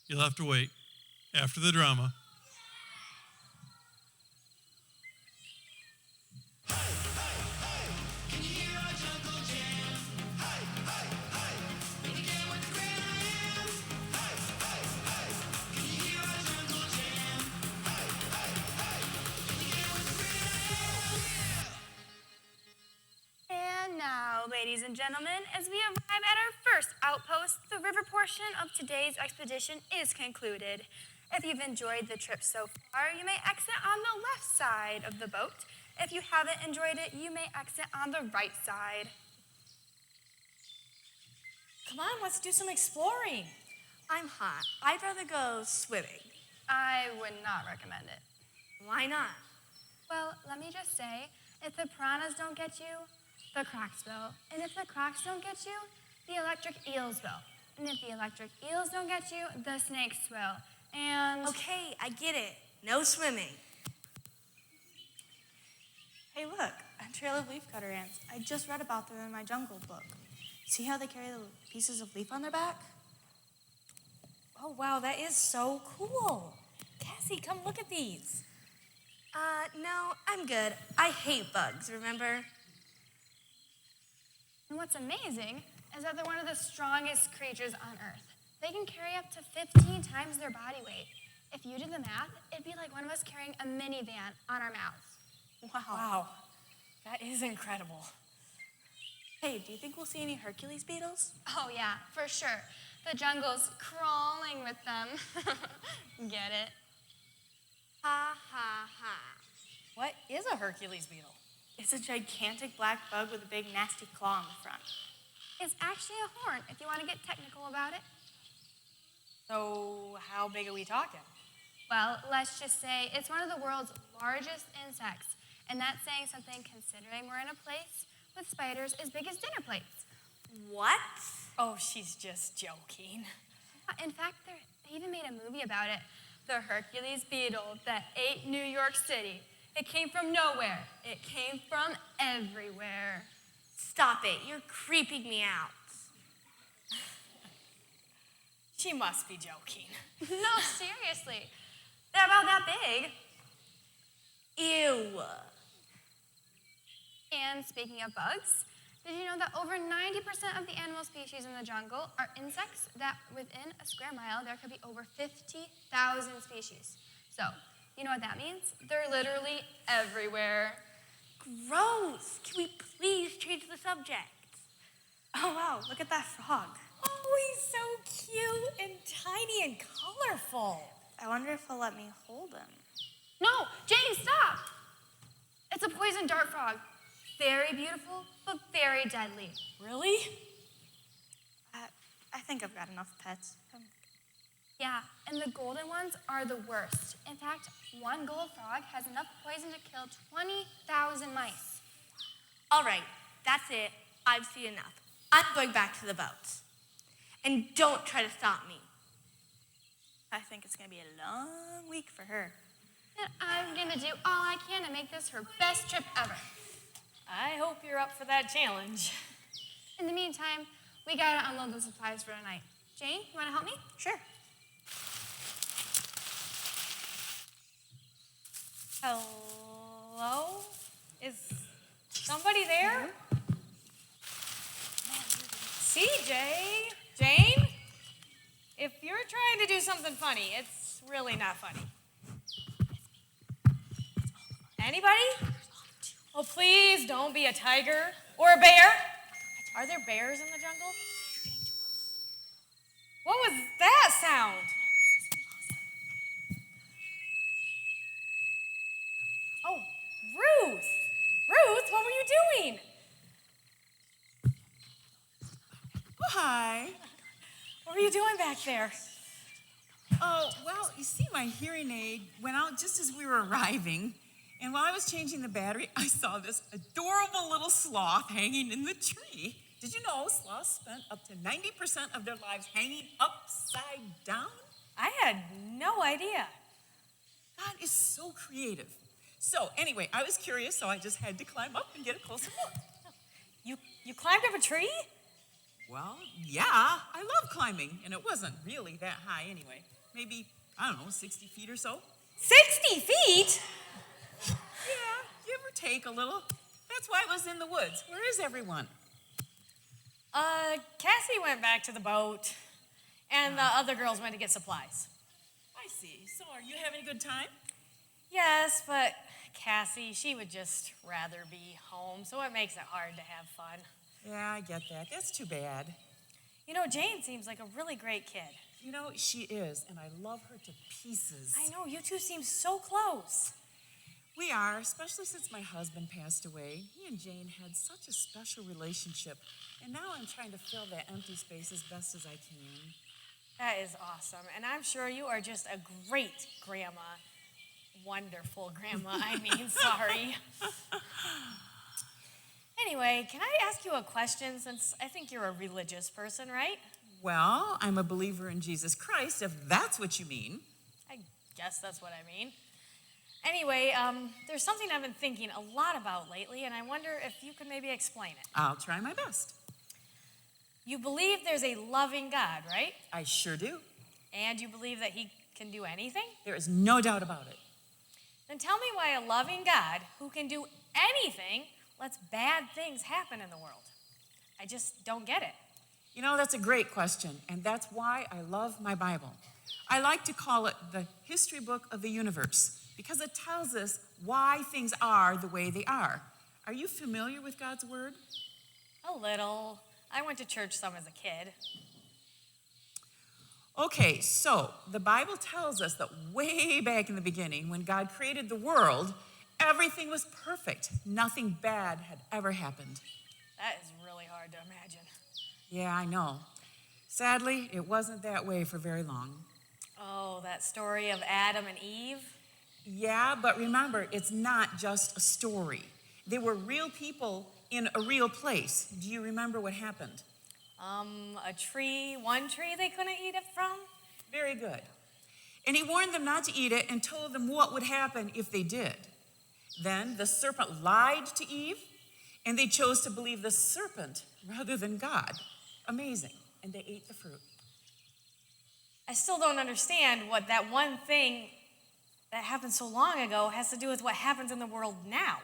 You'll have to wait. After the drama. And now, ladies and gentlemen, as we arrive at our first outpost, the river portion of today's expedition is concluded. If you've enjoyed the trip so far, you may exit on the left side of the boat. If you haven't enjoyed it, you may exit on the right side. Come on, let's do some exploring. I'm hot. I'd rather go swimming. I would not recommend it. Why not? Well, let me just say, if the piranhas don't get you, the crocs will. And if the crocs don't get you, the electric eels will. And if the electric eels don't get you, the snakes will. And... Okay, I get it. No swimming. Hey, look, a trail of leafcutter ants. I just read about them in my jungle book. See how they carry the pieces of leaf on their back? Oh, wow, that is so cool. Cassie, come look at these. No, I'm good. I hate bugs, remember? And what's amazing is that they're one of the strongest creatures on Earth. They can carry up to 15 times their body weight. If you did the math, it'd be like one of us carrying a minivan on our mouths. Wow, that is incredible. Hey, do you think we'll see any Hercules beetles? Oh yeah, for sure. The jungle's crawling with them. Get it? Ha, ha, ha. What is a Hercules beetle? It's a gigantic black bug with a big nasty claw on the front. It's actually a horn, if you want to get technical about it. So how big are we talking? Well, let's just say it's one of the world's largest insects, and that's saying something considering we're in a place with spiders as big as dinner plates. What? Oh, she's just joking. In fact, they even made a movie about it. The Hercules beetle that ate New York City. It came from nowhere. It came from everywhere. Stop it. You're creeping me out. She must be joking. No, seriously. They're about that big. Ew. And speaking of bugs, did you know that over 90% of the animal species in the jungle are insects, that within a square mile there could be over 50,000 species? So, you know what that means? They're literally everywhere. Gross. Can we please change the subject? Oh, wow, look at that frog. Oh, he's so cute and tiny and colorful. I wonder if he'll let me hold him. No, Jane, stop! It's a poison dart frog. Very beautiful, but very deadly. Really? I think I've got enough pets. Yeah, and the golden ones are the worst. In fact, one gold frog has enough poison to kill 20,000 mice. All right, that's it. I've seen enough. I'm going back to the boat. And don't try to stop me. I think it's going to be a long week for her. And I'm gonna do all I can to make this her best trip ever. I hope you're up for that challenge. In the meantime, we gotta unload the supplies for tonight. Jane, you wanna help me? Sure. Hello? Is somebody there? CJ? Jane? If you're trying to do something funny, it's really not funny. Anybody? Oh, please don't be a tiger or a bear. Are there bears in the jungle? What was that sound? Oh, Ruth. Ruth, what were you doing? Oh, hi. What were you doing back there? Oh, well, you see, my hearing aid went out just as we were arriving. And while I was changing the battery, I saw this adorable little sloth hanging in the tree. Did you know sloths spend up to 90% of their lives hanging upside down? I had no idea. God is so creative. So anyway, I was curious, so I just had to climb up and get a closer look. You climbed up a tree? Well, yeah, I love climbing, and it wasn't really that high anyway. Maybe, I don't know, 60 feet or so. 60 feet? Yeah, give or take a little. That's why it was in the woods. Where is everyone? Cassie went back to the boat, and the other girls went to get supplies. I see. So are you having a good time? Yes, but Cassie, she would just rather be home, so it makes it hard to have fun. Yeah, I get that. That's too bad. You know, Jane seems like a really great kid. You know, she is, and I love her to pieces. I know, you two seem so close. We are, especially since my husband passed away. He and Jane had such a special relationship, and now I'm trying to fill that empty space as best as I can. That is awesome, and I'm sure you are just a great grandma. Wonderful grandma, I mean, sorry. Anyway, can I ask you a question, since I think you're a religious person, right? Well, I'm a believer in Jesus Christ, if that's what you mean. I guess that's what I mean. Anyway, there's something I've been thinking a lot about lately, and I wonder if you could maybe explain it. I'll try my best. You believe there's a loving God, right? I sure do. And you believe that he can do anything? There is no doubt about it. Then tell me why a loving God who can do anything lets bad things happen in the world. I just don't get it. You know, that's a great question, and that's why I love my Bible. I like to call it the history book of the universe, because it tells us why things are the way they are. Are you familiar with God's word? A little. I went to church some as a kid. Okay, so the Bible tells us that way back in the beginning, when God created the world, everything was perfect. Nothing bad had ever happened. That is really hard to imagine. Yeah, I know. Sadly, it wasn't that way for very long. Oh, that story of Adam and Eve? Yeah, but remember, it's not just a story. They were real people in a real place. Do you remember what happened? One tree they couldn't eat it from? Very good. And he warned them not to eat it and told them what would happen if they did. Then the serpent lied to Eve, and they chose to believe the serpent rather than God. Amazing. And they ate the fruit. I still don't understand what that one thing that happened so long ago has to do with what happens in the world now.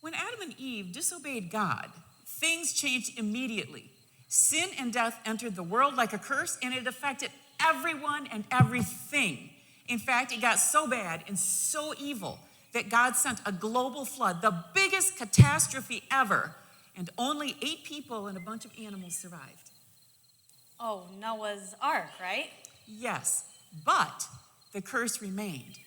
When Adam and Eve disobeyed God, things changed immediately. Sin and death entered the world like a curse, and it affected everyone and everything. In fact, it got so bad and so evil that God sent a global flood, the biggest catastrophe ever, and only 8 people and a bunch of animals survived. Oh, Noah's Ark, right? Yes, but the curse remained.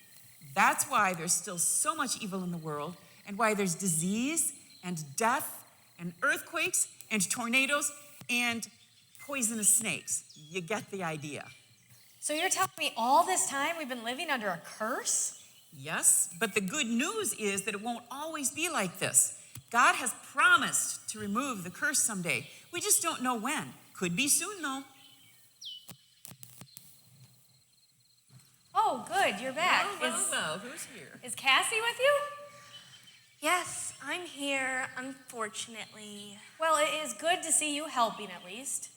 That's why there's still so much evil in the world, and why there's disease and death and earthquakes and tornadoes and poisonous snakes. You get the idea. So you're telling me all this time we've been living under a curse? Yes, but the good news is that it won't always be like this. God has promised to remove the curse someday. We just don't know when. Could be soon, though. Oh, good, you're back. Well, who's here? Is Cassie with you? Yes, I'm here, unfortunately. Well, it is good to see you helping at least.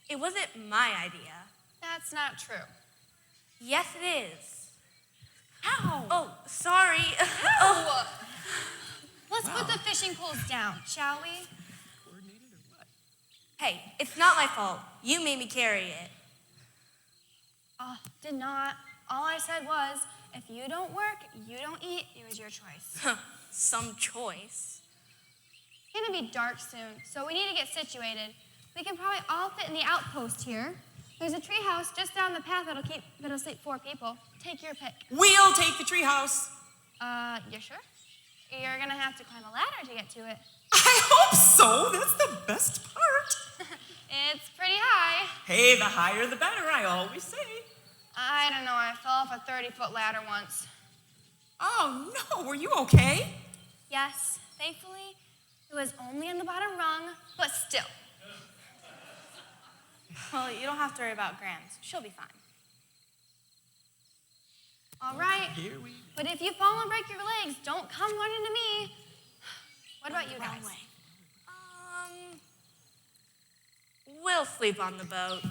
It wasn't my idea. That's not true. Yes, it is. Ow! Oh, sorry. Oh. Let's put the fishing poles down, shall we? Coordinated or what? Hey, it's not my fault. You made me carry it. Oh, did not. All I said was, if you don't work, you don't eat. It was your choice. Some choice. It's gonna be dark soon, so we need to get situated. We can probably all fit in the outpost here. There's a tree house just down the path that'll sleep 4 people. Take your pick. We'll take the treehouse. You sure? You're gonna have to climb a ladder to get to it. I hope so. That's the best part. It's pretty high. Hey, the higher the better, I always say. I don't know, I fell off a 30-foot ladder once. Oh, no. Were you okay? Yes, thankfully, it was only on the bottom rung, but still. Well, you don't have to worry about Grams. She'll be fine. All right, Here we but if you fall and break your legs, don't come running to me. What about you guys? We'll sleep on the boat.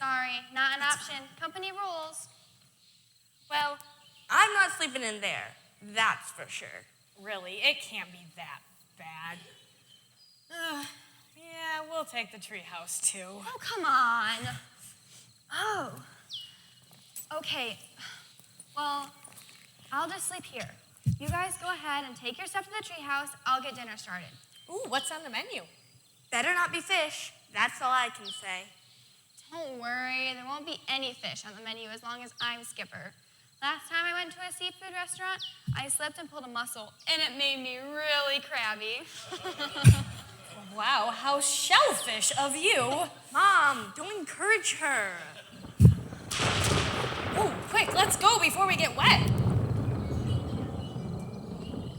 Sorry, not an option. Company rules. Well, I'm not sleeping in there. That's for sure. Really, it can't be that bad. Yeah, we'll take the treehouse too. Oh, come on. Oh. Okay. Well, I'll just sleep here. You guys go ahead and take your stuff to the treehouse. I'll get dinner started. Ooh, what's on the menu? Better not be fish. That's all I can say. Don't worry, there won't be any fish on the menu as long as I'm skipper. Last time I went to a seafood restaurant, I slipped and pulled a mussel, and it made me really crabby. Wow, how shellfish of you. Mom, don't encourage her. Ooh, quick, let's go before we get wet.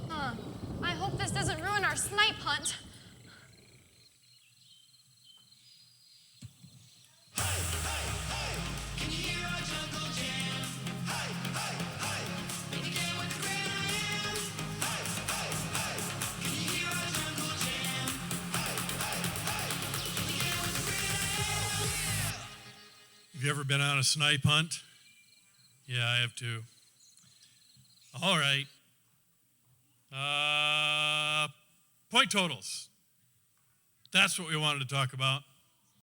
Huh. I hope this doesn't ruin our snipe hunt. Have you ever been on a snipe hunt? Yeah, I have too. All right. Point totals. That's what we wanted to talk about.